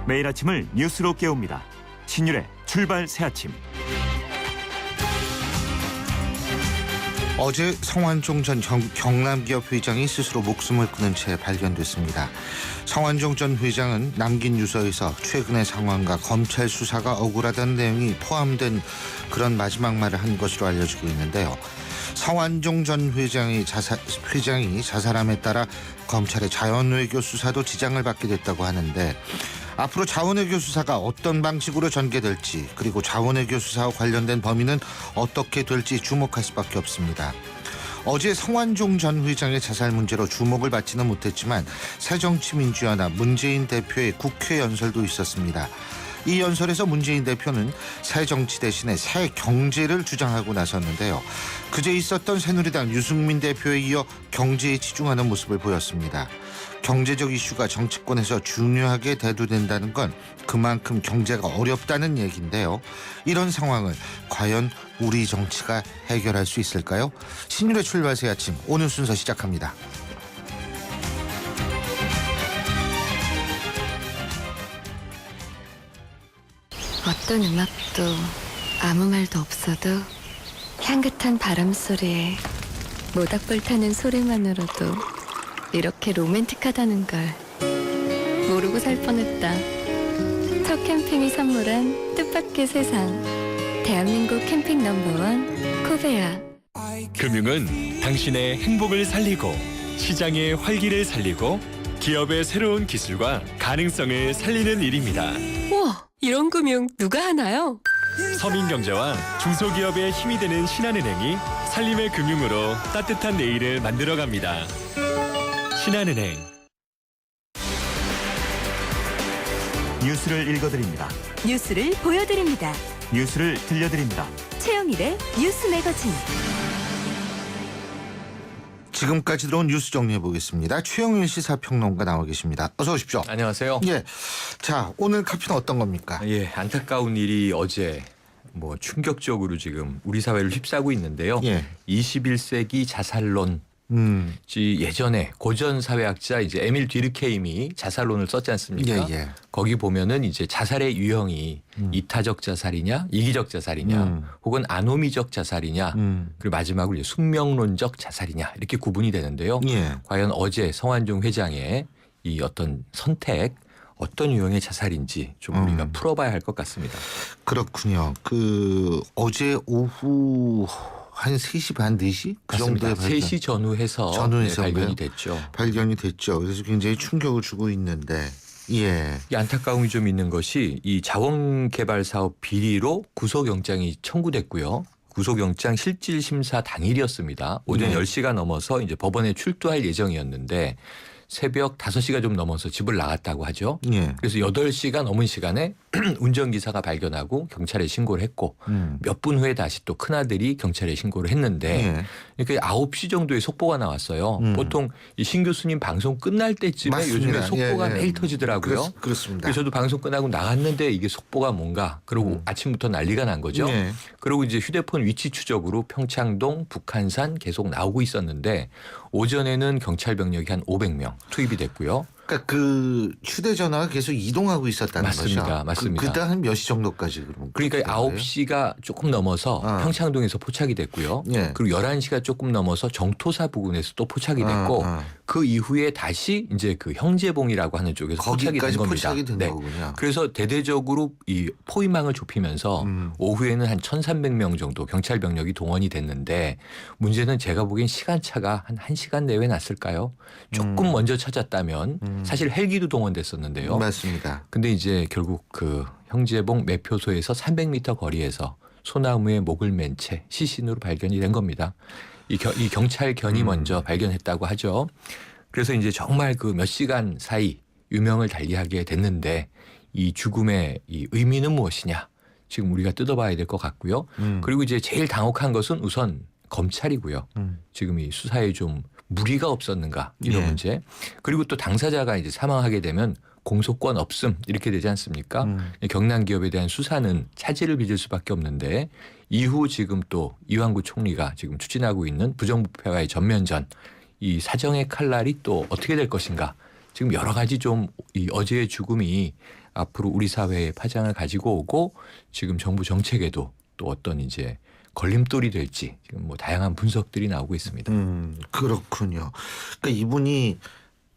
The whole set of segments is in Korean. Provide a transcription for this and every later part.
매일 아침을 뉴스로 깨웁니다. 신율의 출발 새아침. 어제 성완종 전 경남기업 회장이 스스로 목숨을 끊은 채 발견됐습니다. 성완종 전 회장은 남긴 유서에서 최근의 상황과 검찰 수사가 억울하다는 내용이 포함된 그런 마지막 말을 한 것으로 알려지고 있는데요. 성완종 전 회장이 자살함에 따라 검찰의 자원외교 수사도 지장을 받게 됐다고 하는데, 앞으로 자원외교 수사가 어떤 방식으로 전개될지, 그리고 자원외교 수사와 관련된 범인은 어떻게 될지 주목할 수밖에 없습니다. 어제 성완종 전 회장의 자살 문제로 주목을 받지는 못했지만 새정치민주연합 문재인 대표의 국회 연설도 있었습니다. 이 연설에서 문재인 대표는 새정치 대신에 새경제를 주장하고 나섰는데요. 그제 있었던 새누리당 유승민 대표에 이어 경제에 치중하는 모습을 보였습니다. 경제적 이슈가 정치권에서 중요하게 대두된다는 건 그만큼 경제가 어렵다는 얘기인데요. 이런 상황을 과연 우리 정치가 해결할 수 있을까요? 신율의 출발 새 아침, 오늘 순서 시작합니다. 어떤 음악도 아무 말도 없어도 향긋한 바람 소리에 모닥불 타는 소리만으로도 이렇게 로맨틱하다는 걸 모르고 살 뻔했다. 첫 캠핑이 선물한 뜻밖의 세상, 대한민국 캠핑 넘버원 코베아. 금융은 당신의 행복을 살리고 시장의 활기를 살리고 기업의 새로운 기술과 가능성을 살리는 일입니다. 우와, 이런 금융 누가 하나요? 서민경제와 중소기업의 힘이 되는 신한은행이 살림의 금융으로 따뜻한 내일을 만들어갑니다. 신한은행. 뉴스를 읽어드립니다. 뉴스를 보여드립니다. 뉴스를 들려드립니다. 최영일의 뉴스 매거진. 지금까지 들어온 뉴스 정리해 보겠습니다. 최영일 시사평론가 나와 계십니다. 어서 오십시오. 안녕하세요. 예, 자, 오늘 카피는 어떤 겁니까? 예, 안타까운 일이 어제 충격적으로 지금 우리 사회를 휩싸고 있는데요. 예. 21세기 자살론. 예전에 고전 사회학자 이제 에밀 뒤르케임이 자살론을 썼지 않습니까? 예. 거기 보면은 이제 자살의 유형이 이타적 자살이냐, 이기적 자살이냐, 혹은 아노미적 자살이냐, 그리고 마지막으로 이제 숙명론적 자살이냐 이렇게 구분이 되는데요. 예. 과연 어제 성완종 회장의 이 어떤 선택, 어떤 유형의 자살인지 좀 우리가 풀어봐야 할 것 같습니다. 그렇군요. 어제 오후 한 3시 반, 4시? 그 맞습니다. 정도에 3시 전후해서 발견이 됐죠. 발견이 됐죠. 그래서 굉장히 충격을 주고 있는데, 예. 이 안타까움이 좀 있는 것이 이 자원개발사업 비리로 구속영장이 청구됐고요. 구속영장 실질심사 당일이었습니다. 오전 10시가 넘어서 이제 법원에 출두할 예정이었는데 새벽 5시가 좀 넘어서 집을 나갔다고 하죠. 예. 그래서 8시가 넘은 시간에 운전기사가 발견하고 경찰에 신고를 했고 몇 분 후에 다시 또 큰아들이 경찰에 신고를 했는데 그러니까 9시 정도에 속보가 나왔어요. 보통 이 신 교수님 방송 끝날 때쯤에 맞습니다. 요즘에 속보가 예. 매일 터지더라고요. 그렇습니다. 그래서 저도 방송 끝나고 나갔는데 이게 속보가 뭔가 그러고 아침부터 난리가 난 거죠. 예. 그리고 이제 휴대폰 위치 추적으로 평창동, 북한산 계속 나오고 있었는데 오전에는 경찰 병력이 한 500명 투입이 됐고요. 그러니까 그 휴대전화가 계속 이동하고 있었다는 맞습니다. 거죠. 맞습니다. 그다음 몇 시 정도까지 그러면? 그러니까 9시가 조금 넘어서 평창동에서 포착이 됐고요. 예. 그리고 11시가 조금 넘어서 정토사 부근에서 또 포착이 됐고 그 이후에 다시 이제 그 형제봉이라고 하는 쪽에서 포착이 된 거기까지 겁니다. 포착이 된 거군요. 그래서 대대적으로 이 포위망을 좁히면서 오후에는 한 1,300명 정도 경찰 병력이 동원이 됐는데 문제는 제가 보기엔 시간차가 한 1시간 내외 났을까요? 조금 먼저 찾았다면 사실 헬기도 동원됐었는데요. 맞습니다. 근데 이제 결국 그 형제봉 매표소에서 300m 거리에서 소나무에 목을 맨 채 시신으로 발견이 된 겁니다. 이 경찰 견이 먼저 발견했다고 하죠. 그래서 이제 정말 그 몇 시간 사이 유명을 달리하게 됐는데 이 죽음의 이 의미는 무엇이냐 지금 우리가 뜯어봐야 될 것 같고요. 그리고 이제 제일 당혹한 것은 우선 검찰이고요. 지금 이 수사에 좀 무리가 없었는가 이런 문제. 그리고 또 당사자가 이제 사망하게 되면 공소권 없음 이렇게 되지 않습니까? 경남 기업에 대한 수사는 차질을 빚을 수밖에 없는데 이후 지금 또 이완구 총리가 지금 추진하고 있는 부정부패와의 전면전 이 사정의 칼날이 또 어떻게 될 것인가 지금 여러 가지 좀 이 어제의 죽음이 앞으로 우리 사회의 파장을 가지고 오고 지금 정부 정책에도 또 어떤 이제 걸림돌이 될지 지금 뭐 다양한 분석들이 나오고 있습니다. 그렇군요. 그러니까 이분이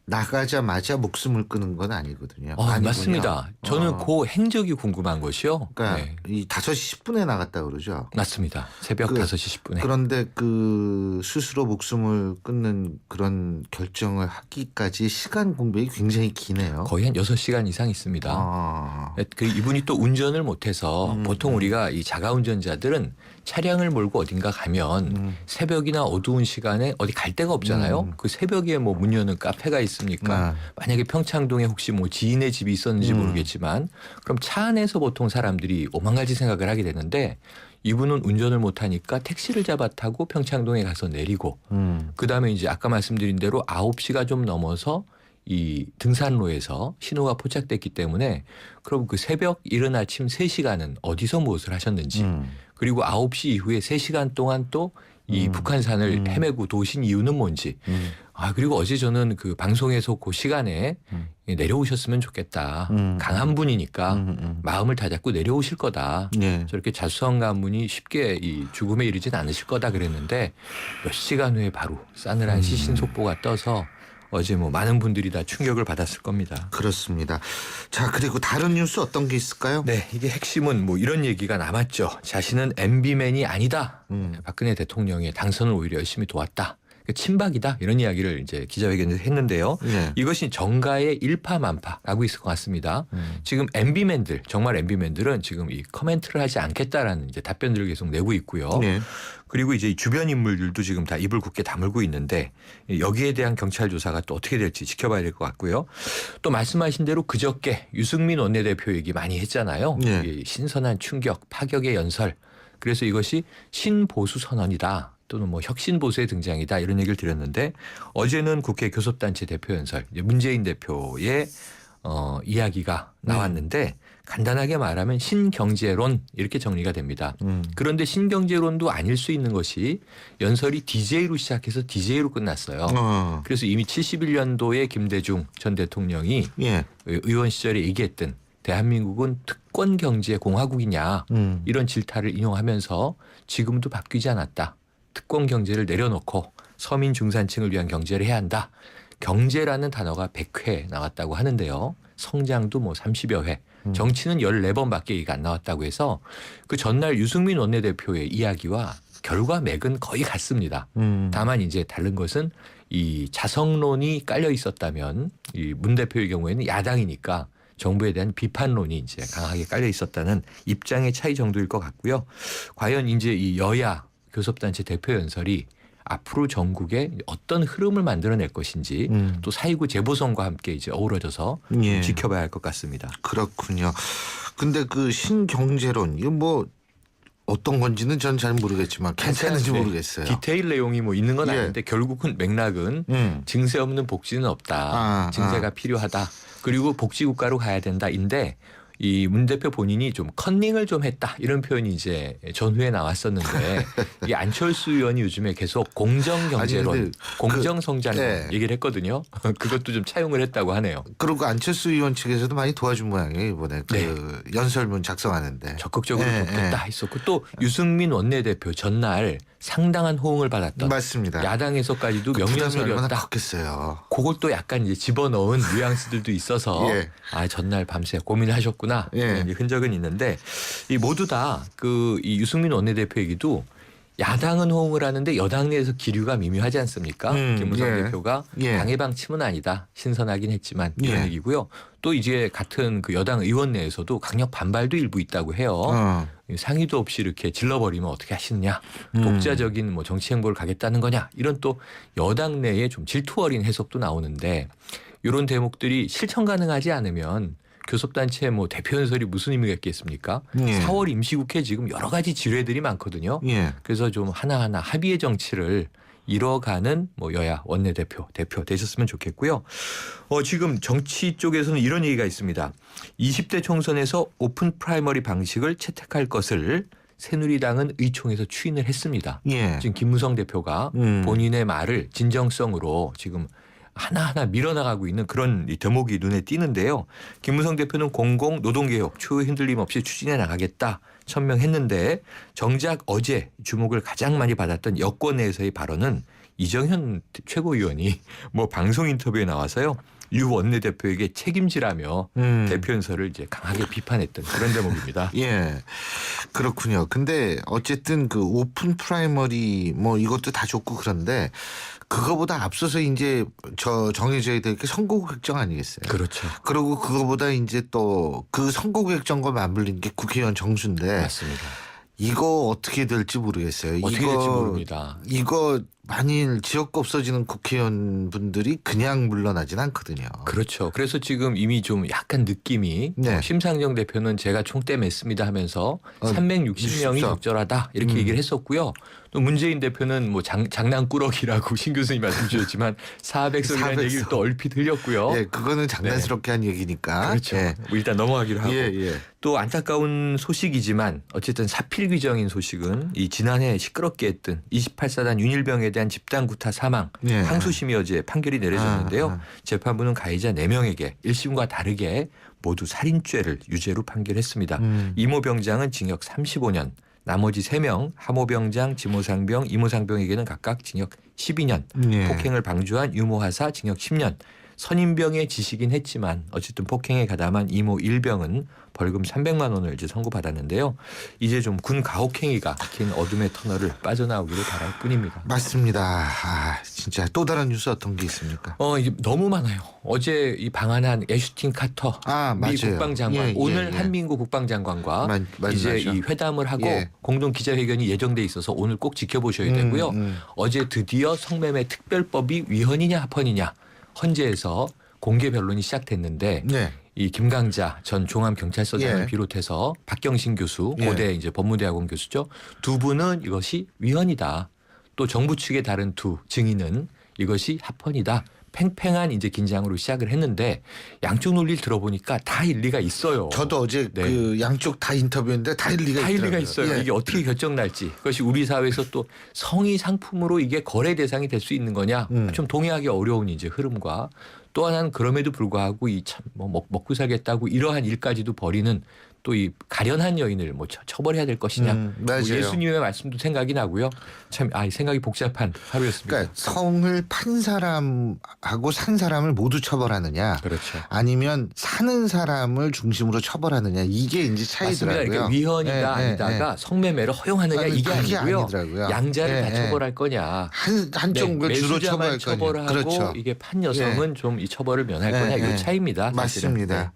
나가자마자 목숨을 끊은 건 아니거든요. 아니군요. 맞습니다. 저는 그 행적이 궁금한 것이요. 그러니까 네. 이 5시 10분에 나갔다 그러죠. 맞습니다. 새벽 5시 10분에. 그런데 그 스스로 목숨을 끊는 그런 결정을 하기까지 시간 공백이 굉장히 기네요. 거의 한 6시간 이상 있습니다. 그 이분이 또 운전을 못해서 보통 우리가 이 자가운전자들은 차량을 몰고 어딘가 가면 새벽이나 어두운 시간에 어디 갈 데가 없잖아요. 그 새벽에 뭐 문 여는 카페가 있습니까? 만약에 평창동에 혹시 뭐 지인의 집이 있었는지 모르겠지만 그럼 차 안에서 보통 사람들이 오만 가지 생각을 하게 되는데 이분은 운전을 못하니까 택시를 잡아 타고 평창동에 가서 내리고 그다음에 이제 아까 말씀드린 대로 9시가 좀 넘어서 이 등산로에서 신호가 포착됐기 때문에 그럼 그 새벽 이른 아침 3시간은 어디서 무엇을 하셨는지 그리고 9시 이후에 3시간 동안 또 이 북한산을 헤매고 도신 이유는 뭔지 그리고 어제 저는 그 방송에서 그 시간에 내려오셨으면 좋겠다. 강한 분이니까 마음을 다잡고 내려오실 거다. 네. 저렇게 자수성 가문이 쉽게 이 죽음에 이르진 않으실 거다 그랬는데 몇 시간 후에 바로 싸늘한 시신 속보가 떠서 어제 뭐 많은 분들이 다 충격을 받았을 겁니다. 그렇습니다. 자, 그리고 다른 뉴스 어떤 게 있을까요? 네, 이게 핵심은 뭐 이런 얘기가 남았죠. 자신은 MB맨이 아니다. 박근혜 대통령의 당선을 오히려 열심히 도왔다. 친박이다 이런 이야기를 이제 기자회견에서 했는데요. 네. 이것이 정가의 일파만파라고 있을 것 같습니다. 지금 MB맨들 정말 MB맨들은 지금 이 코멘트를 하지 않겠다라는 이제 답변들을 계속 내고 있고요. 네. 그리고 이제 주변 인물들도 지금 다 입을 굳게 다물고 있는데 여기에 대한 경찰 조사가 또 어떻게 될지 지켜봐야 될 것 같고요. 또 말씀하신 대로 그저께 유승민 원내대표 얘기 많이 했잖아요. 네. 이 신선한 충격, 파격의 연설. 그래서 이것이 신보수 선언이다. 또는 뭐 혁신보수의 등장이다 이런 얘기를 드렸는데 어제는 국회 교섭단체 대표 연설 문재인 대표의 이야기가 나왔는데 간단하게 말하면 신경제론 이렇게 정리가 됩니다. 그런데 신경제론도 아닐 수 있는 것이 연설이 DJ로 시작해서 DJ로 끝났어요. 그래서 이미 71년도에 김대중 전 대통령이 예. 의원 시절에 얘기했던 대한민국은 특권 경제 공화국이냐 이런 질타를 인용하면서 지금도 바뀌지 않았다. 특권 경제를 내려놓고 서민 중산층을 위한 경제를 해야 한다. 경제라는 단어가 100회 나왔다고 하는데요. 성장도 뭐 30여 회. 정치는 14번밖에 얘기가 안 나왔다고 해서 그 전날 유승민 원내대표의 이야기와 결과 맥은 거의 같습니다. 다만 이제 다른 것은 이 자성론이 깔려 있었다면 이 문 대표의 경우에는 야당이니까 정부에 대한 비판론이 이제 강하게 깔려 있었다는 입장의 차이 정도일 것 같고요. 과연 이제 이 여야 교섭단체 대표 연설이 앞으로 전국에 어떤 흐름을 만들어낼 것인지 또 4.29 재보선과 함께 이제 어우러져서 예. 지켜봐야 할 것 같습니다. 그렇군요. 근데 그 신경제론 이거 뭐 어떤 건지는 전 잘 모르겠지만 괜찮은지 모르겠어요. 디테일 내용이 뭐 있는 건 예. 아닌데 결국은 맥락은 증세 없는 복지는 없다. 증세가 필요하다. 그리고 복지국가로 가야 된다인데 이 문 대표 본인이 좀 컨닝을 좀 했다 이런 표현이 이제 전후에 나왔었는데 이 안철수 의원이 요즘에 계속 공정경제론, 공정성장론 네. 얘기를 했거든요. 그것도 좀 차용을 했다고 하네요. 그리고 안철수 의원 측에서도 많이 도와준 모양이에요 이번에 그 연설문 작성하는데 적극적으로 돕겠다 했었고 또 유승민 원내대표 전날 상당한 호응을 받았던 맞습니다. 야당에서까지도 그 부담이 얼마나 명령설이었다. 컸겠어요. 그것도 약간 이제 집어넣은 뉘앙스들도 있어서 예. 전날 밤새 고민하셨구나 예. 이런 흔적은 있는데 이 모두 다 그 이 유승민 원내대표 얘기도 야당은 호응을 하는데 여당 내에서 기류가 미묘하지 않습니까? 김무성 예. 대표가 예. 당의 방침은 아니다. 신선하긴 했지만 이런 예. 얘기고요. 또 이제 같은 그 여당 의원 내에서도 강력 반발도 일부 있다고 해요. 상의도 없이 이렇게 질러버리면 어떻게 하시느냐. 독자적인 뭐 정치 행보를 가겠다는 거냐. 이런 또 여당 내에 좀 질투 어린 해석도 나오는데 이런 대목들이 실천 가능하지 않으면 교섭단체 뭐 대표 연설이 무슨 의미가 있겠습니까? 예. 4월 임시국회 지금 여러 가지 지뢰들이 많거든요. 예. 그래서 좀 하나하나 합의의 정치를 이뤄가는 뭐 여야 원내대표 대표 되셨으면 좋겠고요. 지금 정치 쪽에서는 이런 얘기가 있습니다. 20대 총선에서 오픈 프라이머리 방식을 채택할 것을 새누리당은 의총에서 추인을 했습니다. 예. 지금 김무성 대표가 본인의 말을 진정성으로 지금 하나하나 밀어나가고 있는 그런 이 대목이 눈에 띄는데요. 김무성 대표는 공공 노동개혁 추후 흔들림 없이 추진해 나가겠다 천명했는데 정작 어제 주목을 가장 많이 받았던 여권 내에서의 발언은 이정현 최고위원이 뭐 방송 인터뷰에 나와서요. 유 원내대표에게 책임지라며 대표 연설을 이제 강하게 비판했던 그런 대목입니다. 예, 그렇군요. 근데 어쨌든 그 오픈 프라이머리 뭐 이것도 다 좋고 그런데 그거보다 앞서서 이제 정해져야 될 게 선거구획정 아니겠어요? 그렇죠. 그리고 그거보다 이제 또 그 선거구획정과 맞물린 게 국회의원 정수인데 맞습니다. 이거 어떻게 될지 모르겠어요. 어떻게 될지 모릅니다. 이거 만일 지역구 없어지는 국회의원분들이 그냥 물러나진 않거든요. 그렇죠. 그래서 지금 이미 좀 약간 느낌이 네. 심상정 대표는 제가 총대 맸습니다 하면서 360명이 64. 적절하다 이렇게 얘기를 했었고요. 또 문재인 대표는 뭐 장난꾸러기라고 신 교수님 말씀 주셨지만 400석이라는 400석. 얘기를 또 얼핏 흘렸고요. 예, 그거는 장난스럽게 한 얘기니까. 그렇죠. 예. 뭐 일단 넘어가기로 하고. 예, 예. 또 안타까운 소식이지만 어쨌든 사필 규정인 소식은 이 지난해 시끄럽게 했던 28사단 윤일병에 대한 집단 구타 사망 예. 항소심이 어제 판결이 내려졌는데요. 아. 재판부는 가해자 4명에게 1심과 다르게 모두 살인죄를 유죄로 판결했습니다. 이모 병장은 징역 35년, 나머지 3명 하모병장, 지모상병, 이모상병에게는 각각 징역 12년, 예. 폭행을 방조한 유모하사 징역 10년, 선임병의 지시긴 했지만 어쨌든 폭행에 가담한 이모 1병은 벌금 300만 원을 이제 선고받았는데요. 이제 좀 군 가혹행위가 긴 어둠의 터널을 빠져나오기를 바랄 뿐입니다. 맞습니다. 아, 진짜 또 다른 뉴스 어떤 게 있습니까? 이게 너무 많아요. 어제 이 방한한 애슈틴 카터 아, 미 맞아요. 국방장관 예, 예, 오늘 예. 한민구 국방장관과 이제 만나죠. 이 회담을 하고 예. 공동 기자회견이 예정돼 있어서 오늘 꼭 지켜보셔야 되고요. 어제 드디어 성매매 특별법이 위헌이냐 합헌이냐 헌재에서 공개 변론이 시작됐는데 네. 이 김강자 전 종합경찰서장을 예. 비롯해서 박경신 교수 예. 고대 이제 법무대학원 교수죠. 두 분은 이것이 위헌이다. 또 정부 측의 다른 두 증인은 이것이 합헌이다. 팽팽한 이제 긴장으로 시작을 했는데 양쪽 논리를 들어보니까 다 일리가 있어요. 저도 어제 네. 그 양쪽 다 인터뷰했는데 다 일리가 다 일리가 있더라고요. 있어요. 예. 이게 어떻게 결정 날지. 그것이 우리 사회에서 또 성의 상품으로 이게 거래 대상이 될 수 있는 거냐. 좀 동의하기 어려운 이제 흐름과 또 하나는 그럼에도 불구하고 이 참 뭐 먹고 살겠다고 이러한 일까지도 벌이는 또 이 가련한 여인을 뭐 처벌해야 될 것이냐. 뭐 맞아요. 예수님의 말씀도 생각이 나고요. 참 이 생각이 복잡한 하루였습니다. 그러니까 성을 판 사람하고 산 사람을 모두 처벌하느냐, 그렇죠. 아니면 사는 사람을 중심으로 처벌하느냐 이게 이제 맞습니다. 차이더라고요. 그러니까 위헌이다 예, 아니다가 성매매를 허용하느냐 아니, 이게 그게 아니고요. 아니더라고요. 양자를 예, 다 예. 처벌할 거냐. 한쪽을 주로 매수자만 처벌할 거냐. 처벌하고 그렇죠. 이게 판 여성은 좀 이 처벌을 면할 거냐 예, 이 예. 차이입니다. 사실은. 맞습니다. 네.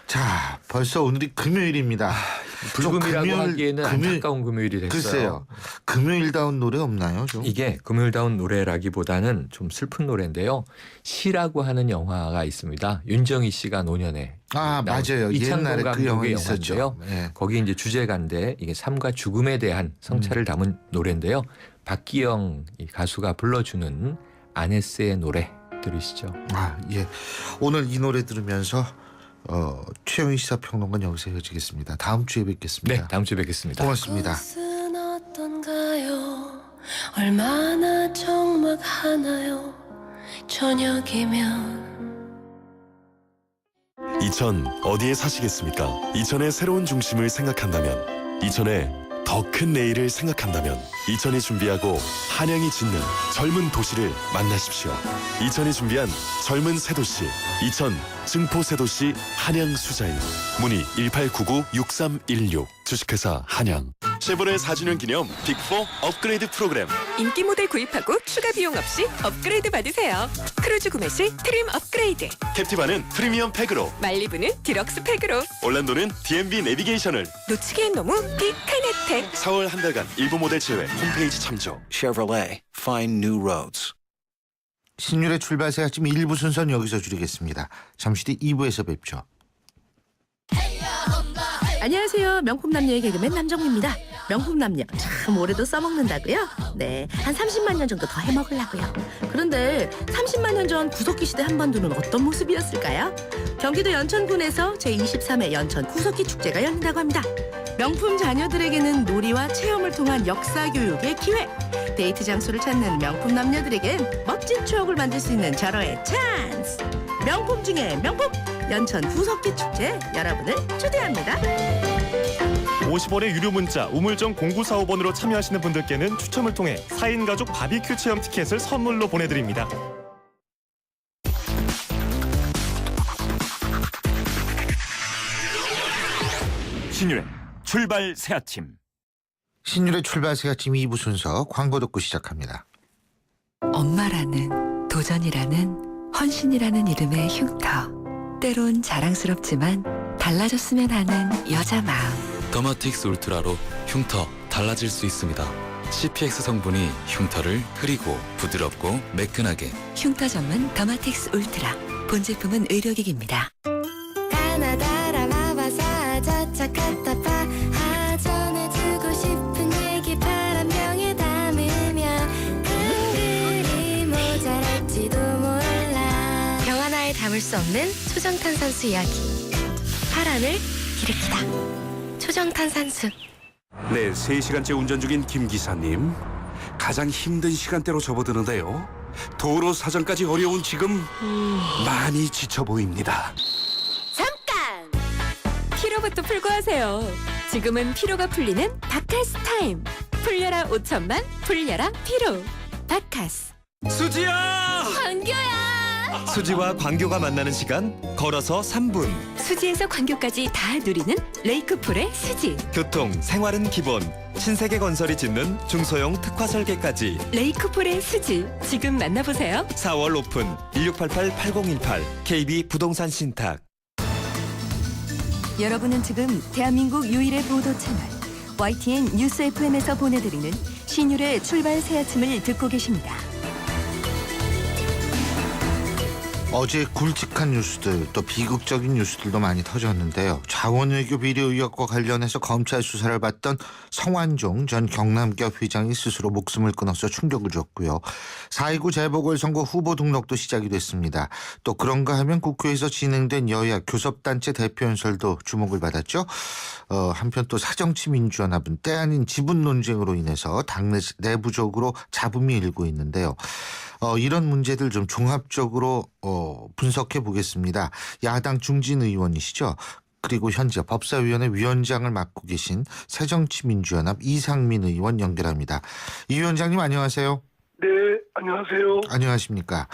자, 벌써 오늘이 금요일입니다. 불금이라고 좀 하기에는 안타까운 금요일이 됐어요. 글쎄요. 금요일다운 노래 없나요? 좀? 이게 금요일다운 노래라기보다는 좀 슬픈 노래인데요. 시라고 하는 영화가 있습니다. 윤정희 씨가 노년에 아, 나온 맞아요. 이창동 옛날에 그 영화 감독의 있었죠. 영화인데요. 예. 거기 이제 주제가인데 이게 삶과 죽음에 대한 성찰을 담은 노래인데요. 박기영 이 가수가 불러주는 아네스의 노래 들으시죠. 아, 예. 오늘 이 노래 들으면서 최영희 시사평론가는 여기서 헤어지겠습니다. 다음 주에 뵙겠습니다. 네, 다음 주에 뵙겠습니다. 고맙습니다. 그것은 어떤가요? 얼마나 적막하나요? 저녁이면 이천 어디에 사시겠습니까? 이천의 새로운 중심을 생각한다면, 이천의 더 큰 내일을 생각한다면 이천이 준비하고 한양이 짓는 젊은 도시를 만나십시오. 이천이 준비한 젊은 새도시, 이천 증포새도시 한양수자인. 문의 1899-6316. 주식회사 한양. 쉐보레 4주년 기념 빅4 업그레이드 프로그램. 인기 모델 구입하고 추가 비용 없이 업그레이드 받으세요. 크루즈 구매 시 트림 업그레이드, 캡티바는 프리미엄 팩으로, 말리부는 디럭스 팩으로, 올란도는 DMB 내비게이션을. 놓치기엔 너무 빅한 혜택. 4월 한 달간 일부 모델 제외. 홈페이지 참조. Chevrolet, find new roads. 신율의 출발새 아침 1부 순서는 여기서 줄이겠습니다. 잠시 뒤 2부에서 뵙죠. 안녕하세요. 명품남녀의 개그맨 남정미입니다. 명품남녀 참 오래도 써먹는다고요? 네, 한 30만 년 정도 더 해먹으려고요. 그런데 30만 년 전 구석기 시대 한반도는 어떤 모습이었을까요? 경기도 연천군에서 제23회 연천 구석기 축제가 열린다고 합니다. 명품 자녀들에게는 놀이와 체험을 통한 역사 교육의 기회. 데이트 장소를 찾는 명품 남녀들에겐 멋진 추억을 만들 수 있는 절호의 찬스. 명품 중에 명품 연천 구석기 축제 여러분을 초대합니다. 50원의 유료 문자 우물정 0945번으로 참여하시는 분들께는 추첨을 통해 4인 가족 바비큐 체험 티켓을 선물로 보내드립니다. 신유의 출발 새 아침. 신율의 출발 새 아침 2부 순서 광고 듣고 시작합니다. 엄마라는, 도전이라는, 헌신이라는 이름의 흉터. 때론 자랑스럽지만 달라졌으면 하는 여자 마음. 더마틱스 울트라로 흉터 달라질 수 있습니다. CPX 성분이 흉터를 흐리고 부드럽고 매끈하게. 흉터 전문 더마틱스 울트라. 본 제품은 의료기기입니다. 가나다라 마바사 자차카타파 전해주고 싶은 얘기 바람병에 담으면 한글이 모자랄지도 몰라. 병 하나에 담을 수 없는 초정탄산수 이야기. 파란을 일으키다. 초정탄산수. 네, 3시간째 운전 중인 김 기사님. 가장 힘든 시간대로 접어드는데요. 도로 사정까지 어려운 지금 많이 지쳐 보입니다. 잠깐! 피로부터 풀고 하세요. 지금은 피로가 풀리는 바카스 타임. 풀려라 5천만, 풀려라 피로. 바카스. 수지야! 광교야! 수지와 광교가 만나는 시간 걸어서 3분. 수지에서 광교까지 다 누리는 레이크풀의 수지. 교통, 생활은 기본. 신세계 건설이 짓는 중소형 특화 설계까지. 레이크풀의 수지. 지금 만나보세요. 4월 오픈 1688-8018 KB 부동산 신탁. 여러분은 지금 대한민국 유일의 보도 채널 YTN 뉴스 FM에서 보내드리는 신율의 출발 새 아침을 듣고 계십니다. 어제 굵직한 뉴스들 또 비극적인 뉴스들도 많이 터졌는데요. 자원외교 비리 의혹과 관련해서 검찰 수사를 받던 성완종 전 경남기업 회장이 스스로 목숨을 끊어서 충격을 줬고요. 4.29 재보궐선거 후보 등록도 시작이 됐습니다. 또 그런가 하면 국회에서 진행된 여야 교섭단체 대표연설도 주목을 받았죠. 한편 또 사정치민주연합은 때 아닌 지분 논쟁으로 인해서 당내 내부적으로 잡음이 일고 있는데요. 이런 문제들 좀 종합적으로 분석해 보겠습니다. 야당 중진 의원이시죠. 그리고 현재 법사위원회 위원장을 맡고 계신 새정치민주연합 이상민 의원 연결합니다. 이 위원장님 안녕하세요. 네, 안녕하세요. 안녕하십니까.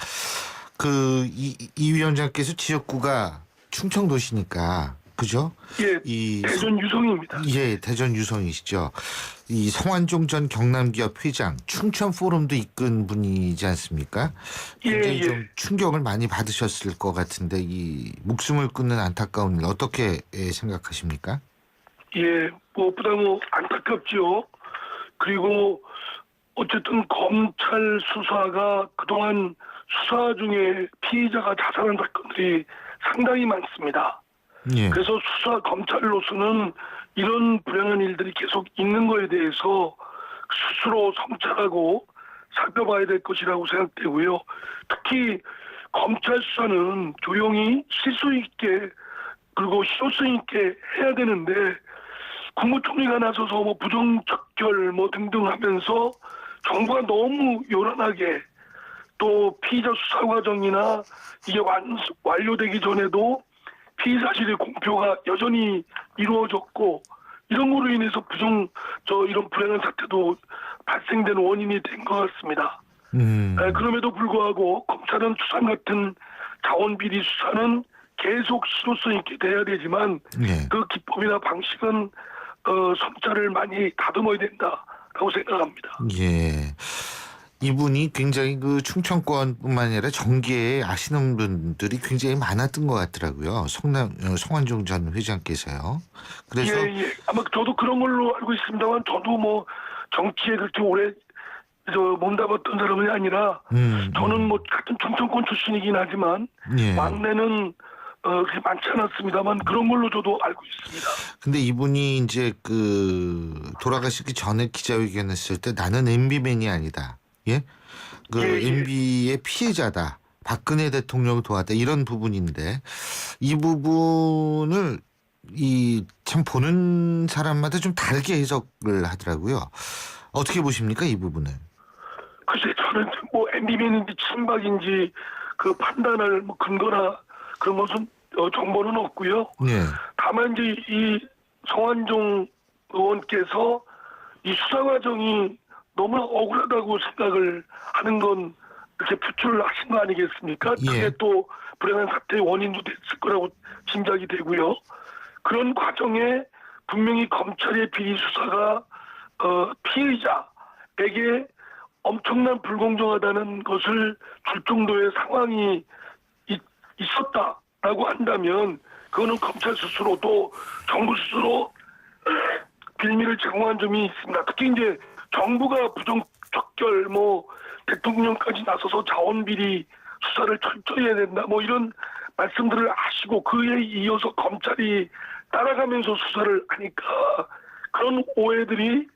이 위원장께서 지역구가 충청도시니까 그죠? 예, 대전 유성입니다. 예, 대전 유성이시죠. 이 성완종 전 경남기업 회장 충청 포럼도 이끈 분이지 않습니까? 굉장히 좀 충격을 많이 받으셨을 것 같은데 이 목숨을 끊는 안타까운 일 어떻게 생각하십니까? 예, 무엇보다 안타깝죠. 그리고 어쨌든 검찰 수사가 그동안 수사 중에 피의자가 자살한 사건들이 상당히 많습니다. 예. 그래서 검찰로서는 이런 불행한 일들이 계속 있는 거에 대해서 스스로 성찰하고 살펴봐야 될 것이라고 생각되고요. 특히 검찰 수사는 조용히 실수 있게 그리고 실효성 있게 해야 되는데 국무총리가 나서서 부정척결 등등 하면서 정부가 너무 요란하게 또 피의자 수사 과정이나 이게 완료되기 전에도 피의 사실의 공표가 여전히 이루어졌고 이런 거로 인해서 이런 불행한 사태도 발생된 원인이 된 것 같습니다. 그럼에도 불구하고 검찰은 추상 같은 자원비리 수사는 계속 실효성 있게 돼야 되지만 그 기법이나 방식은 성찰을 많이 다듬어야 된다라고 생각합니다. 예. 이분이 굉장히 충청권뿐만 아니라 전계에 아시는 분들이 굉장히 많았던 것 같더라고요. 성완종 전 회장께서요. 그래서 예. 아마 저도 그런 걸로 알고 있습니다만 저도 정치에 그렇게 오래 몸담았던 사람이 아니라 저는 같은 충청권 출신이긴 하지만 막내는 그렇게 많지 않았습니다만 그런 걸로 저도 알고 있습니다. 근데 이분이 이제 돌아가시기 전에 기자회견했을 때 나는 MB맨이 아니다. 예? MB의 피해자다. 박근혜 대통령을 도왔다. 이런 부분인데 이 부분을 참 보는 사람마다 좀 다르게 해석을 하더라고요. 어떻게 보십니까 이 부분을? 글쎄 저는 뭐 앤디맨인지 친박인지 그 판단할 뭐 근거나 그런 것은 정보는 없고요. 예. 다만 이제 이 성완종 의원께서 이 수사 과정이 너무나 억울하다고 생각을 하는 건 이렇게 표출을 하신 거 아니겠습니까? 예. 그게 또 불행한 사태의 원인도 됐을 거라고 짐작이 되고요. 그런 과정에 분명히 검찰의 비리 수사가 피해자에게 엄청난 불공정하다는 것을 줄 정도의 상황이 있었다라고 한다면 그거는 검찰 스스로 또 정부 스스로 빌미를 제공한 점이 있습니다. 특히 이제 정부가 부정척결 뭐 대통령까지 나서서 자원비리 수사를 철저히 해야 된다 뭐 이런 말씀들을 하시고 그에 이어서 검찰이 따라가면서 수사를 하니까 그런 오해들이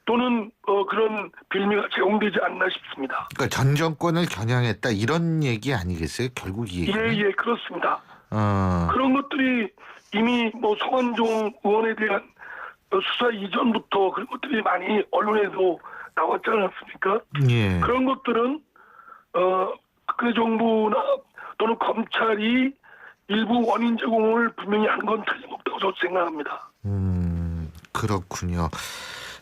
또는 그런 빌미가 제공되지 않나 싶습니다. 그러니까 전 정권을 겨냥했다 이런 얘기 아니겠어요? 결국 이 얘기는? 예, 그렇습니다. 그런 것들이 이미 뭐 성완종 의원에 대한 수사 이전부터 그런 것들이 많이 언론에도 나왔지 않았습니까? 예. 그런 것들은 박근혜 정부나 또는 검찰이 일부 원인 제공을 분명히 한 건 틀림없다고 저는 생각합니다. 그렇군요.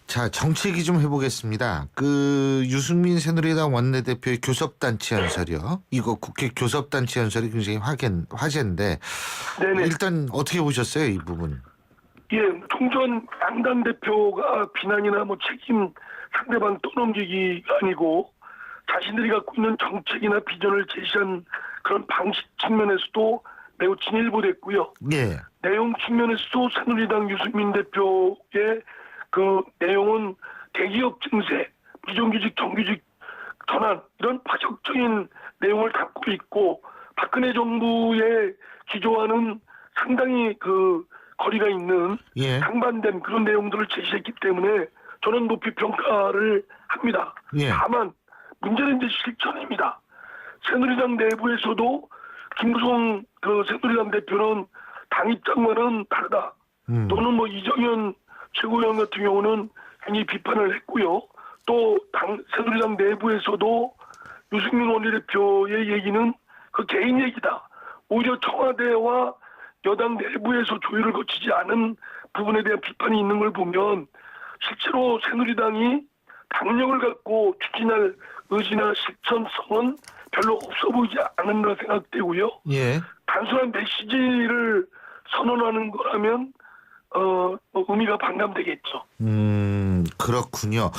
자, 정치 얘기 좀 해보겠습니다. 그 유승민 새누리당 원내대표의 교섭단체 연설이요. 이거 국회 교섭단체 연설이 굉장히 화제인데 네네. 일단 어떻게 보셨어요, 이 부분? 예, 총선 양당 대표가 비난이나 뭐 책임 상대방 떠넘기기가 아니고 자신들이 갖고 있는 정책이나 비전을 제시한 그런 방식 측면에서도 매우 진일보됐고요. 예. 내용 측면에서도 새누리당 유승민 대표의 그 내용은 대기업 증세, 비정규직 정규직 전환 이런 파격적인 내용을 담고 있고 박근혜 정부의 기조와는 상당히 그 거리가 있는 예. 상반된 그런 내용들을 제시했기 때문에 저는 높이 평가를 합니다. 예. 다만 문제는 이제 실천입니다. 새누리당 내부에서도 김무성 그 새누리당 대표는 당 입장과는 다르다. 또는 뭐 이정현 최고위원 같은 경우는 굉장히 비판을 했고요. 또 새누리당 내부에서도 유승민 원내대표의 얘기는 그 개인 얘기다. 오히려 청와대와 여당 내부에서 조율을 거치지 않은 부분에 대한 비판이 있는 걸 보면 실제로 새누리당이 당력을 갖고 추진할 의지나 실천성은 별로 없어 보이지 않는다 생각되고요. 예. 단순한 메시지를 선언하는 거라면 의미가 반감되겠죠. 그렇군요.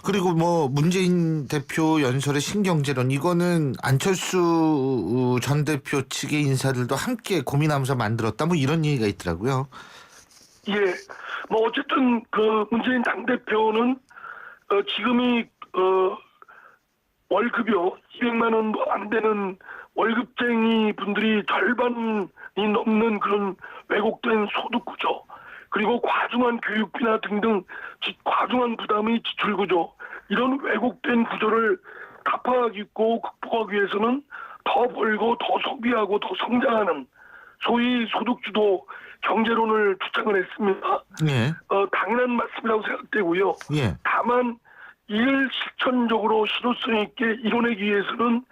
그리고 뭐 문재인 대표 연설의 신경제론 이거는 안철수 전 대표 측의 인사들도 함께 고민하면서 만들었다 뭐 이런 얘기가 있더라고요. 예, 뭐 어쨌든 그 문재인 당 대표는 지금이 월급이요 200만 원도 안 되는 월급쟁이 분들이 절반이 넘는 그런 왜곡된 소득 구조. 그리고 과중한 교육비나 등등 과중한 부담의 지출 구조 이런 왜곡된 구조를 타파하고 극복하기 위해서는 더 벌고 더 소비하고 더 성장하는 소위 소득주도 경제론을 주장을 했습니다. 예. 당연한 말씀이라고 생각되고요. 예. 다만 이를 실천적으로 실효성 있게 이뤄내기 위해서는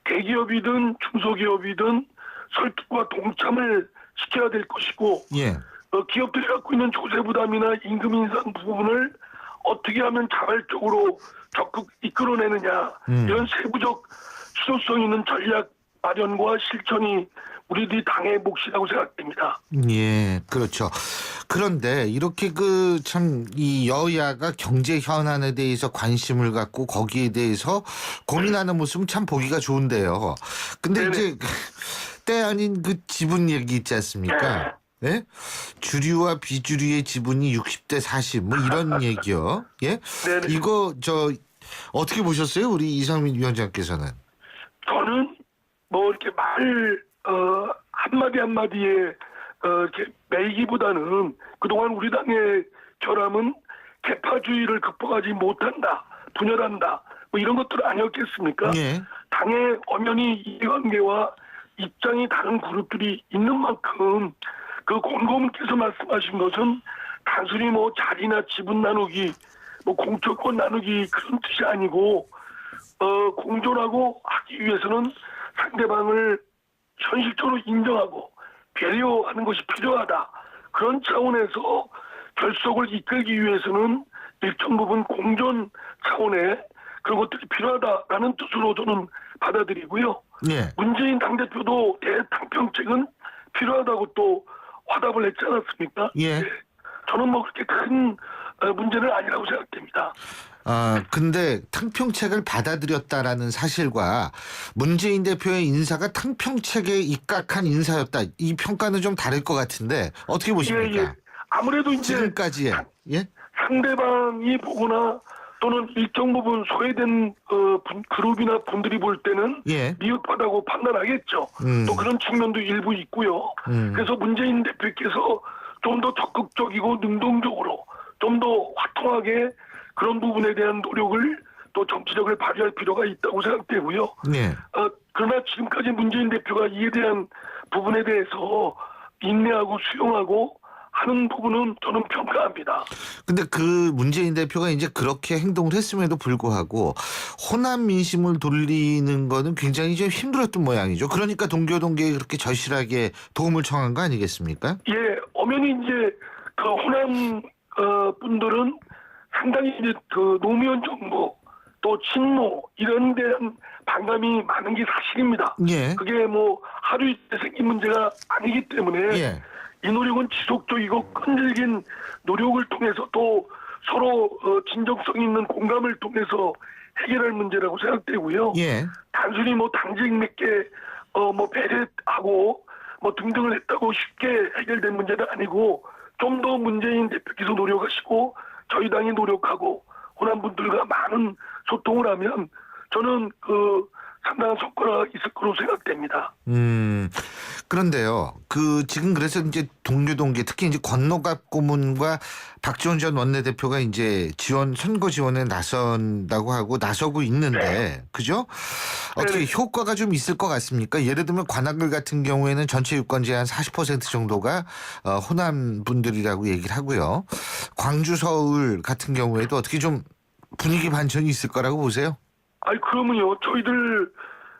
대기업이든 중소기업이든 설득과 동참을 시켜야 될 것이고 예. 기업들이 갖고 있는 조세 부담이나 임금 인상 부분을 어떻게 하면 자발적으로 적극 이끌어내느냐 이런 세부적 실효성 있는 전략 마련과 실천이 우리들이 당의 몫이라고 생각됩니다. 예, 그렇죠. 그런데 이렇게 그 참 이 여야가 경제 현안에 대해서 관심을 갖고 거기에 대해서 고민하는 모습은 참 보기가 좋은데요. 근데 네네. 이제 때 아닌 그 지분 얘기 있지 않습니까? 예? 주류와 비주류의 지분이 60대 40 뭐 이런 얘기요. 예? 네네. 이거 어떻게 보셨어요? 우리 이상민 위원장께서는. 저는 뭐 이렇게 말 한마디 한마디에 이렇게 매이기보다는 그동안 우리 당의 결함은 개파주의를 극복하지 못한다, 분열한다, 뭐 이런 것들 아니었겠습니까? 예. 당의 엄연히 이해관계와 입장이 다른 그룹들이 있는 만큼 그 권고문께서 말씀하신 것은 단순히 뭐 자리나 지분 나누기, 뭐 공천권 나누기 그런 뜻이 아니고 공존하고 하기 위해서는 상대방을 현실적으로 인정하고 배려하는 것이 필요하다. 그런 차원에서 결속을 이끌기 위해서는 일정 부분 공존 차원의 그런 것들이 필요하다라는 뜻으로 저는 받아들이고요. 예. 문재인 당대표도 대탕평책은 필요하다고 또 화답을 했지 않았습니까? 예. 저는 뭐 그렇게 큰 문제는 아니라고 생각됩니다. 근데 탕평책을 받아들였다라는 사실과 문재인 대표의 인사가 탕평책에 입각한 인사였다. 이 평가는 좀 다를 것 같은데 어떻게 보십니까? 예. 아무래도 이제 지금까지의 예? 상대방이 보거나 또는 일정 부분 소외된 그룹이나 분들이 볼 때는 예. 미흡하다고 판단하겠죠. 또 그런 측면도 일부 있고요. 그래서 문재인 대표께서 좀 더 적극적이고 능동적으로 좀 더 화통하게 그런 부분에 대한 노력을 또 정치력을 발휘할 필요가 있다고 생각되고요. 네. 그러나 지금까지 문재인 대표가 이에 대한 부분에 대해서 인내하고 수용하고 하는 부분은 저는 평가합니다. 근데 그 문재인 대표가 이제 그렇게 행동을 했음에도 불구하고 호남 민심을 돌리는 거는 굉장히 좀 힘들었던 모양이죠. 그러니까 동교동계에 그렇게 절실하게 도움을 청한 거 아니겠습니까? 예, 엄연히 이제 그 호남 분들은 상당히 이제 그 노무현 정부 또 친노 이런 데한 반감이 많은 게 사실입니다. 예. 그게 뭐 하루 이틀 생긴 문제가 아니기 때문에 예. 이 노력은 지속적이고 끈질긴 노력을 통해서 또 서로 진정성 있는 공감을 통해서 해결할 문제라고 생각되고요. 예. 단순히 뭐 당직 몇 개 뭐 배려하고 뭐 등등을 했다고 쉽게 해결된 문제는 아니고 좀 더 문재인 대표께서 노력하시고 저희 당이 노력하고 호남 분들과 많은 소통을 하면 저는 그 상당한 성과가 있을 거로 생각됩니다. 그런데요. 지금 그래서 이제 동교동계 특히 이제 권노갑 고문과 박지원 전 원내대표가 이제 선거 지원에 나선다고 하고 나서고 있는데, 네. 그죠? 어떻게 효과가 좀 있을 것 같습니까? 예를 들면 관악을 같은 경우에는 전체 유권자의 한 40% 정도가 호남 분들이라고 얘기를 하고요. 광주, 서울 같은 경우에도 어떻게 좀 분위기 반전이 있을 거라고 보세요? 아니 그러면요. 저희들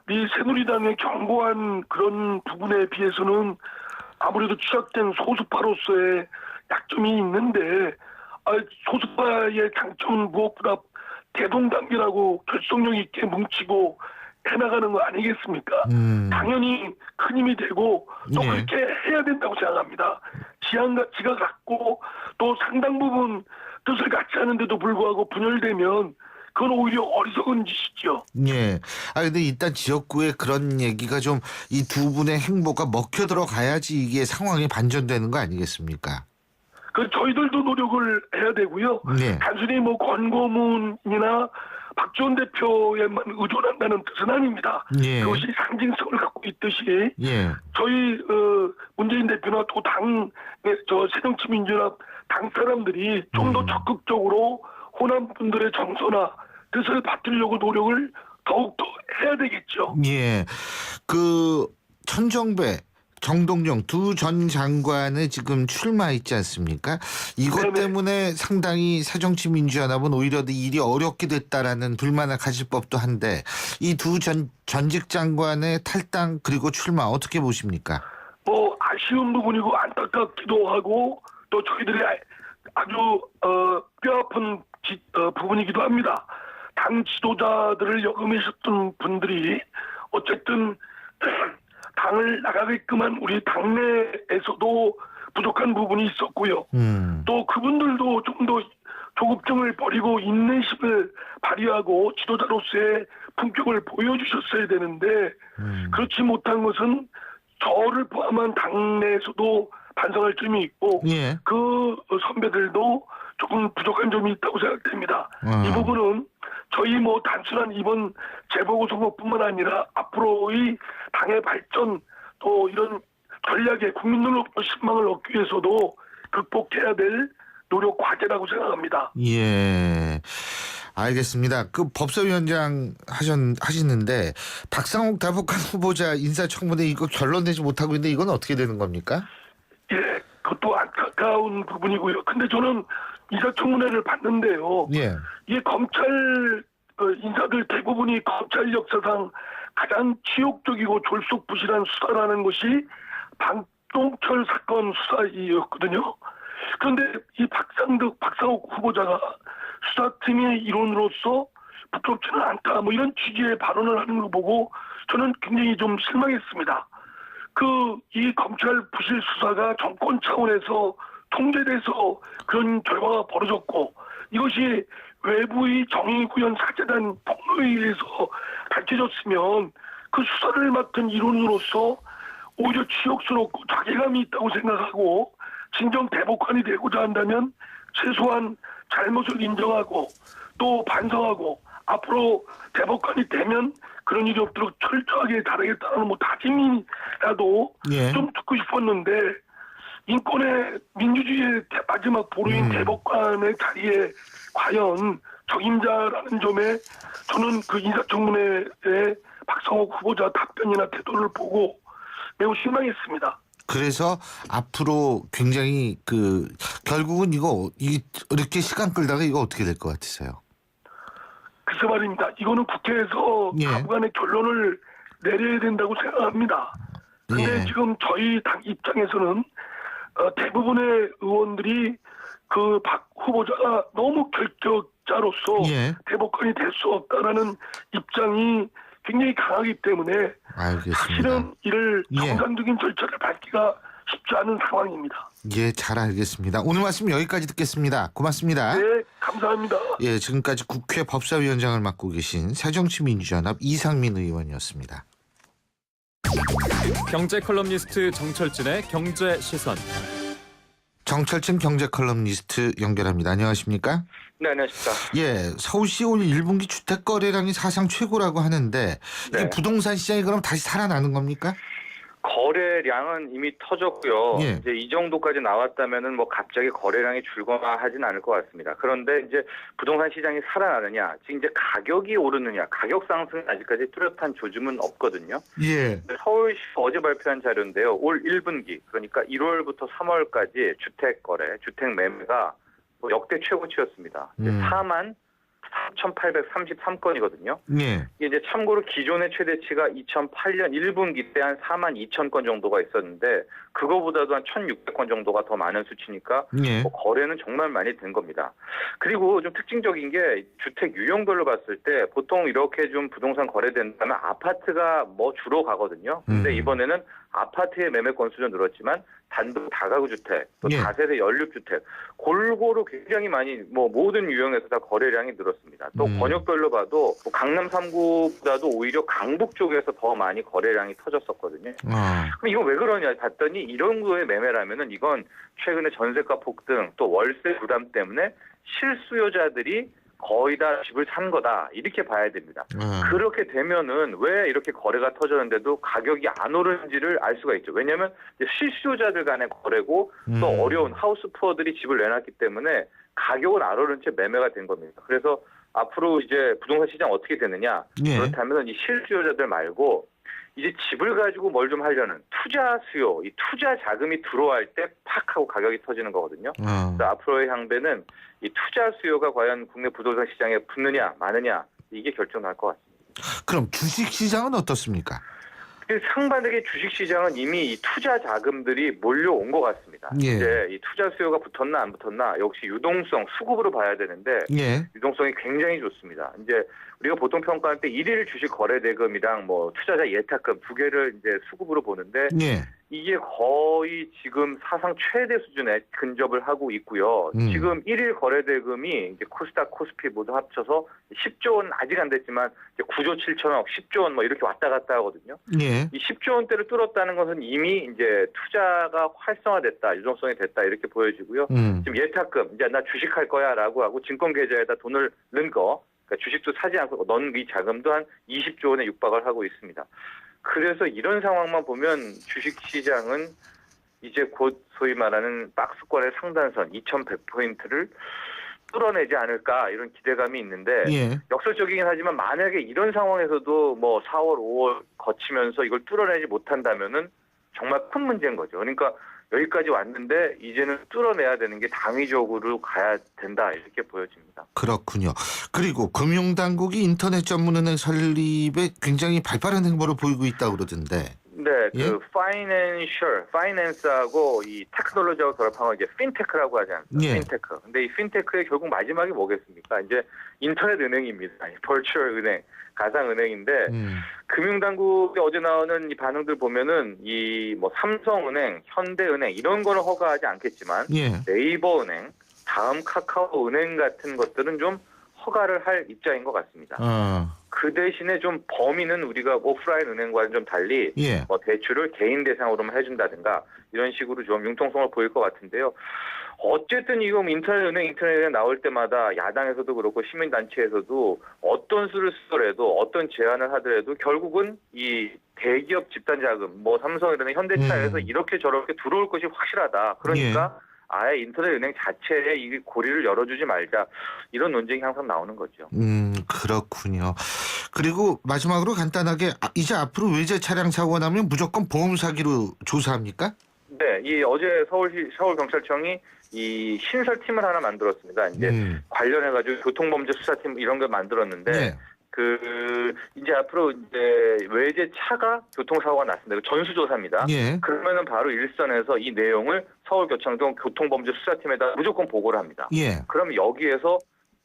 이 새누리당의 견고한 그런 부분에 비해서는 아무래도 취약된 소수파로서의 약점이 있는데 소수파의 장점은 무엇보다 대동단계라고 결속력 있게 뭉치고 해나가는 거 아니겠습니까? 당연히 큰 힘이 되고 또 네. 그렇게 해야 된다고 생각합니다. 지향 가치가 같고 또 상당 부분 뜻을 같이 하는데도 불구하고 분열되면 그건 오히려 어리석은 짓이죠. 예. 근데 일단 지역구에 그런 얘기가 좀 이 두 분의 행보가 먹혀 들어가야지 이게 상황이 반전되는 거 아니겠습니까? 저희들도 노력을 해야 되고요. 네. 단순히 뭐 권고문이나 박지원 대표에만 의존한다는 뜻은 아닙니다. 예. 그것이 상징성을 갖고 있듯이 예. 저희 문재인 대표나 또 새정치민주연합 당 사람들이 좀 더 적극적으로 호남 분들의 정서나 뜻을 받들려고 노력을 더욱더 해야 되겠죠. 예. 천정배, 정동영 두 전 장관의 지금 출마 있지 않습니까? 이것 네네. 때문에 상당히 새정치민주연합은 오히려 일이 어렵게 됐다라는 불만을 가질 법도 한데 이 두 전직 장관의 탈당 그리고 출마 어떻게 보십니까? 뭐 아쉬운 부분이고 안타깝기도 하고 또 저희들이 아주 뼈아픈 부분이기도 합니다. 당 지도자들을 역임하셨던 분들이 어쨌든 당을 나가게끔 한 우리 당내에서도 부족한 부분이 있었고요. 또 그분들도 좀 더 조급증을 버리고 인내심을 발휘하고 지도자로서의 품격을 보여주셨어야 되는데 그렇지 못한 것은 저를 포함한 당내에서도 반성할 점이 있고 예. 그 선배들도 조금 부족한 점이 있다고 생각됩니다. 이 부분은 저희 뭐 단순한 이번 재보궐선거뿐만 아니라 앞으로의 당의 발전 또 이런 전략에 국민들로부터 신망을 얻기 위해서도 극복해야 될 노력 과제라고 생각합니다. 예. 알겠습니다. 법사위원장 하시는데 박상욱 대법관 후보자 인사청문회 이거 결론 내지 못하고 있는데 이건 어떻게 되는 겁니까? 예, 그것도 안타까운 부분이고요. 근데 저는 인사청문회를 봤는데요. 예. 이게 검찰 인사들 대부분이 검찰 역사상 가장 치욕적이고 졸속부실한 수사라는 것이 박종철 사건 수사이었거든요. 그런데 이 박상욱 후보자가 수사팀의 일원으로서 부끄럽지는 않다, 뭐 이런 취지의 발언을 하는 걸 보고 저는 굉장히 좀 실망했습니다. 이 검찰 부실 수사가 정권 차원에서 통제돼서 그런 결과가 벌어졌고, 이것이 외부의 정의구현 사재단 폭로에 의해서 밝혀졌으면 그 수사를 맡은 일원으로서 오히려 치욕스럽고 자괴감이 있다고 생각하고, 진정 대법관이 되고자 한다면 최소한 잘못을 인정하고 또 반성하고 앞으로 대법관이 되면 그런 일이 없도록 철저하게 다루겠다는 뭐 다짐이라도 좀 듣고 싶었는데, 인권의 민주주의의 마지막 보루인 대법관의 자리에 과연 적임자라는 점에 저는 그 인사청문회의 박상욱 후보자 답변이나 태도를 보고 매우 실망했습니다. 그래서 앞으로 굉장히 결국은 이렇게 시간 끌다가 이거 어떻게 될 것 같으세요? 글쎄 말입니다. 이거는 국회에서 가부간의 결론을 내려야 된다고 생각합니다. 근데 지금 저희 당 입장에서는 대부분의 의원들이 박 후보자가 너무 결격자로서 대법관이 될 수 없다라는 입장이 굉장히 강하기 때문에 사실은 이를 정상적인 절차를 밟기가 쉽지 않은 상황입니다. 예, 잘 알겠습니다. 오늘 말씀 여기까지 듣겠습니다. 고맙습니다. 네, 감사합니다. 예, 지금까지 국회 법사위원장을 맡고 계신 새정치민주연합 이상민 의원이었습니다. 경제 컬럼니스트 정철진의 경제 시선. 정철진 경제 컬럼니스트 연결합니다. 안녕하십니까? 네, 안녕하십니까. 예, 서울시 올 1분기 주택 거래량이 사상 최고라고 하는데 이게 부동산 시장이 그럼 다시 살아나는 겁니까? 거래량은 이미 터졌고요. 이제 이 정도까지 나왔다면은 뭐 갑자기 거래량이 줄거나 하진 않을 것 같습니다. 그런데 이제 부동산 시장이 살아나느냐, 지금 이제 가격이 오르느냐, 가격 상승은 아직까지 뚜렷한 조짐은 없거든요. 서울시 어제 발표한 자료인데요. 올 1분기, 그러니까 1월부터 3월까지 주택 거래, 주택 매매가 역대 최고치였습니다. 43,833건이거든요. 이게 이제 참고로 기존의 최대치가 2008년 1분기 때 한 42,000건 정도가 있었는데, 그거보다도 한 1,600건 정도가 더 많은 수치니까 거래는 정말 많이 된 겁니다. 그리고 좀 특징적인 게 주택 유형별로 봤을 때 보통 이렇게 좀 부동산 거래된다면 아파트가 주로 가거든요. 근데 이번에는 아파트의 매매 건수도 늘었지만 단독 다가구 주택, 또 다세대 연립주택 골고루 굉장히 많이 모든 유형에서 다 거래량이 늘었습니다. 또 권역별로 봐도 강남 3구보다도 오히려 강북 쪽에서 더 많이 거래량이 터졌었거든요. 그럼 이거 왜 그러냐 봤더니 이런 정도의 매매라면은 이건 최근에 전세가 폭등 또 월세 부담 때문에 실수요자들이 거의 다 집을 산 거다, 이렇게 봐야 됩니다. 그렇게 되면은 왜 이렇게 거래가 터졌는데도 가격이 안 오르는지를 알 수가 있죠. 왜냐하면 실수요자들 간의 거래고 또 어려운 하우스푸어들이 집을 내놨기 때문에 가격은 안 오른 채 매매가 된 겁니다. 그래서 앞으로 이제 부동산 시장 어떻게 되느냐, 그렇다면 이 실수요자들 말고 이제 집을 가지고 뭘 좀 하려는 투자 수요, 이 투자 자금이 들어갈 때 팍 하고 가격이 터지는 거거든요. 그래서 앞으로의 향배는 이 투자 수요가 과연 국내 부동산 시장에 붙느냐 마느냐, 이게 결정날 것 같습니다. 그럼 주식 시장은 어떻습니까? 상반되게 주식시장은 이미 이 투자 자금들이 몰려온 것 같습니다. 이제 이 투자 수요가 붙었나 안 붙었나, 역시 유동성, 수급으로 봐야 되는데 유동성이 굉장히 좋습니다. 이제 우리가 보통 평가할 때 일일 주식 거래 대금이랑 투자자 예탁금 두 개를 이제 수급으로 보는데 이게 거의 지금 사상 최대 수준에 근접을 하고 있고요. 지금 일일 거래 대금이 이제 코스닥, 코스피 모두 합쳐서 10조 원 아직 안 됐지만 이제 9조 7천억, 10조 원 이렇게 왔다 갔다 하거든요. 이 10조 원대를 뚫었다는 것은 이미 이제 투자가 활성화됐다, 유동성이 됐다, 이렇게 보여지고요. 지금 예탁금, 이제 나 주식할 거야라고 하고 증권 계좌에다 돈을 넣은 거, 그러니까 주식도 사지 않고 넣은 이 자금도 한 20조 원에 육박을 하고 있습니다. 그래서 이런 상황만 보면 주식시장은 이제 곧 소위 말하는 박스권의 상단선 2100포인트를 뚫어내지 않을까, 이런 기대감이 있는데 역설적이긴 하지만 만약에 이런 상황에서도 4월, 5월 거치면서 이걸 뚫어내지 못한다면은 정말 큰 문제인 거죠. 그러니까 여기까지 왔는데 이제는 뚫어내야 되는 게 당위적으로 가야 된다 이렇게 보여집니다. 그렇군요. 그리고 금융당국이 인터넷 전문은행 설립에 굉장히 발빠른 행보를 보이고 있다고 그러던데. 네, 그 파이낸스하고 이 테크놀로지하고 결합한 거 이제 핀테크라고 하지 않습니까? 예. 핀테크. 근데 이 핀테크의 결국 마지막이 뭐겠습니까? 이제 인터넷 은행입니다. 버추얼 은행, 가상 은행인데 금융당국이 어제 나오는 이 반응들 보면은 이 뭐 삼성은행, 현대은행 이런 거는 허가하지 않겠지만 예. 네이버은행, 다음 카카오은행 같은 것들은 좀 허가를 할 입장인 것 같습니다. 그 대신에 좀 범위는 우리가 오프라인 은행과는 좀 달리 예. 뭐 대출을 개인 대상으로만 해준다든가 이런 식으로 좀 융통성을 보일 것 같은데요. 어쨌든 이거 인터넷에 나올 때마다 야당에서도 그렇고 시민단체에서도 어떤 수를 쓰더라도 어떤 제안을 하더라도 결국은 이 대기업 집단자금 뭐 삼성이라는 현대차에서 이렇게 저렇게 들어올 것이 확실하다. 그러니까 아예 인터넷 은행 자체에 이 고리를 열어주지 말자 이런 논쟁이 항상 나오는 거죠. 그렇군요. 그리고 마지막으로 간단하게 이제 앞으로 외제 차량 사고가 나면 무조건 보험 사기로 조사합니까? 네, 이 어제 서울경찰청이 이 신설팀을 하나 만들었습니다. 이제 관련해가지고 교통범죄 수사팀 이런 걸 만들었는데 그 이제 앞으로 이제 외제 차가 교통사고가 났습니다. 전수조사입니다. 그러면은 바로 일선에서 이 내용을 서울교통청 교통범죄 수사팀에다 무조건 보고를 합니다. 그럼 여기에서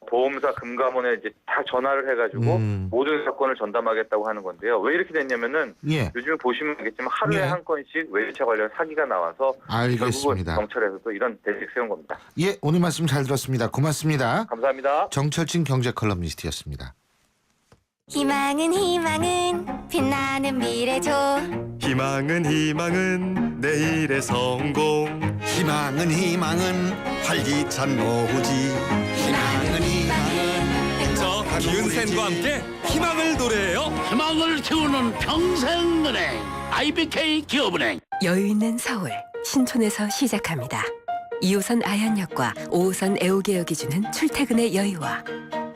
보험사 금감원에 이제 다 전화를 해가지고 모든 사건을 전담하겠다고 하는 건데요. 왜 이렇게 됐냐면은 요즘에 보시면 알겠지만 하루에 한 건씩 외제차 관련 사기가 나와서 결국은 경찰에서도 이런 대책 세운 겁니다. 예, 오늘 말씀 잘 들었습니다. 고맙습니다. 감사합니다. 정철진 경제 컬럼니스트였습니다. 희망은 빛나는 미래죠. 희망은 내일의 성공. 희망은 활기찬 노후지. 희망은 저 기은센과 함께 희망을 노래해요. 희망을 키우는 평생은행 IBK 기업은행. 여유 있는 서울 신촌에서 시작합니다. 2호선 아현역과 5호선 애호개역이 주는 출퇴근의 여유와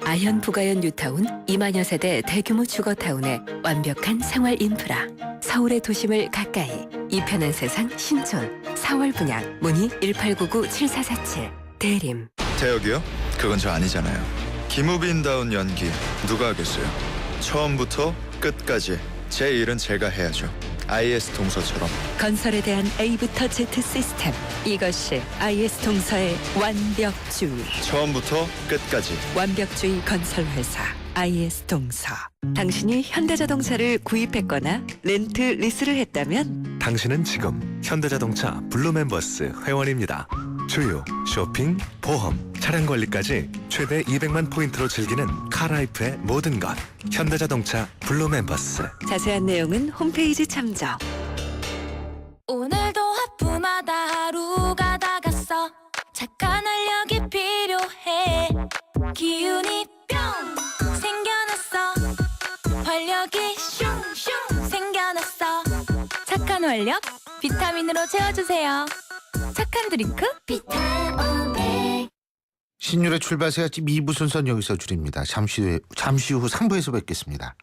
아현 부가현 뉴타운 2만여 세대 대규모 주거타운의 완벽한 생활 인프라. 서울의 도심을 가까이 이편한 세상 신촌 4월 분양 문의 1899-7447 대림. 태혁이요? 그건 저 아니잖아요. 김우빈다운 연기 누가 하겠어요? 처음부터 끝까지 제 일은 제가 해야죠. IS 동서처럼. 건설에 대한 A부터 Z 시스템. 이것이 IS 동서의 완벽주의. 처음부터 끝까지. 완벽주의 건설회사 IS 동서. 당신이 현대자동차를 구입했거나 렌트 리스를 했다면 당신은 지금 현대자동차 블루멤버스 회원입니다. 주유, 쇼핑, 보험, 차량 관리까지 최대 200만 포인트로 즐기는 카라이프의 모든 것. 현대자동차 블루멤버스. 자세한 내용은 홈페이지 참조. 오늘도 하품하다 하루가 다 갔어. 착한 활력이 필요해. 기운이 뿅 생겨났어. 활력이 슝슝 생겨났어. 착한 활력 비타민으로 채워주세요. 착한 드링크 비타오백. 신율의 출발 새아침 2부 순서는 여기서 줄입니다. 잠시 후 3부에서 뵙겠습니다.